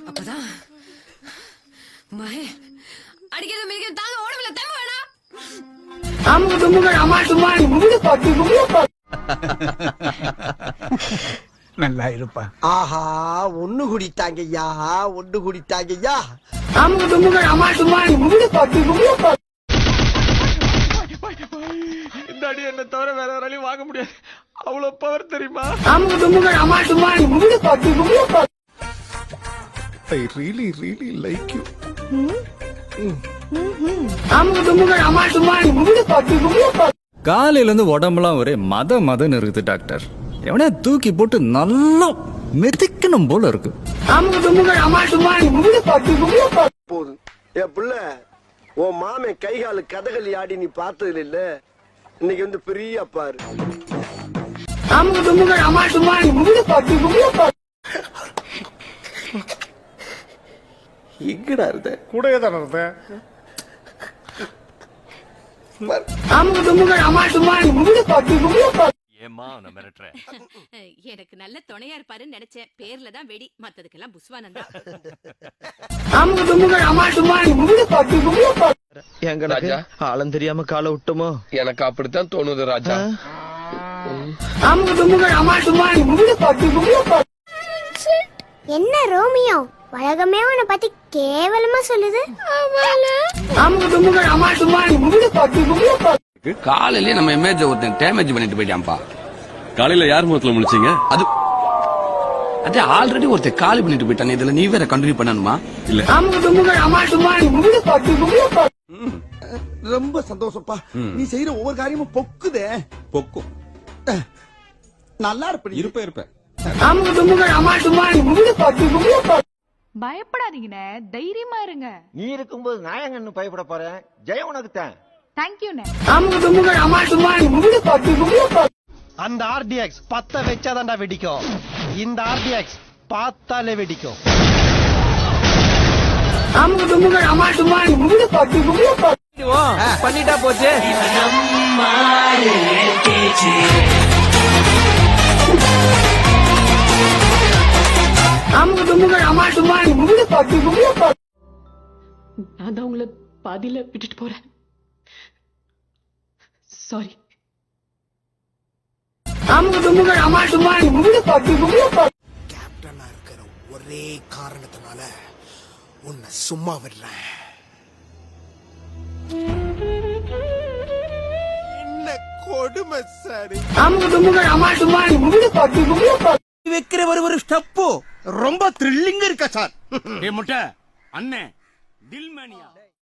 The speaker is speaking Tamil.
அப்பதான் மகே அடிக்கிறது மிக தாங்க ஓடவில்லை தம்பு வேணா நல்லா இருப்பா. ஆஹா ஒண்ணு குடித்தாங்கய்யா ஒண்ணு குடித்தாங்கய்யா. இந்த அடி என்ன தவிர வேற யாராலையும் வாங்க முடியாது. அவ்வளவு பவர் தெரியுமா? I really like you. காலையில இருந்து உடம்புலாம் ஒரே மதன்னு இருக்குது டாக்டர். எவனே தூக்கி போட்டு நல்லா மெதிக்கணும் போல இருக்கு. போதும் என் புள்ள உன் மாமே கைகால கதகளி ஆடி நீ பார்த்தது இல்ல. இன்னைக்கு வந்து பெரிய பாரு. எங்கடா இருந்த? கூடவே தானே இருந்தேன். எனக்கு நல்ல துணையா இருப்பாருன்னு நினைச்சேன். பேர்ல தான் வெடி, மத்ததுக்கெல்லாம் புஸ்வானந்தா. எங்க ஆழம் தெரியாம காலை விட்டோமோ? எனக்கு அப்படித்தான் தோணுது ராஜா. என்ன ரோமியோ, உலகமே உன்னை பத்தி கேவலமா சொல்லுது. காலையிலேயே நம்ம இமேஜ் ஒருத்தன் டேமேஜ் பண்ணிட்டு போயிட்டான்பா. காலையில யார் முகத்துல முழிச்சீங்க? அது ஆல்ரெடி ஒருத்தன் காலி பண்ணிட்டு போயிட்டான். இதுல நீ வேற கண்டினியூ பண்ணணுமா? இல்ல. ரொம்ப சந்தோஷப்பா. நீ செய்யற ஒவ்வொரு காரியமும் பொக்குதே. பொக்கும். நல்லா இருப்ப. பயப்படாதீங்கண்ணே, தைரியமா இருங்க. நீ இருக்கும்போது நான் எங்க பயப்பட போறேன்? ஜெயம் உனக்கு தான். தேங்க்யூண்ணே. அந்த ஆர்டிஎக்ஸ் 10 வச்சாதான்டா வெடிக்கும். இந்த ஆர்டிஎக்ஸ் பார்த்தாலே வெடிக்கும். பண்ணிட்டா போச்சு. நான் தான் உங்களை பாதியில விட்டுட்டு போறேன். சாரி. கேப்டனா இருக்கிற ஒரே காரணத்தினால உன்னை சும்மா விடுறேன். என்ன கொடுமை சார். வைக்கிற ஒரு ஸ்டெப்பு ரொம்ப த்ரில்லிங்கா இருக்கா சார். முட்டை அண்ணே தில்மேனியா.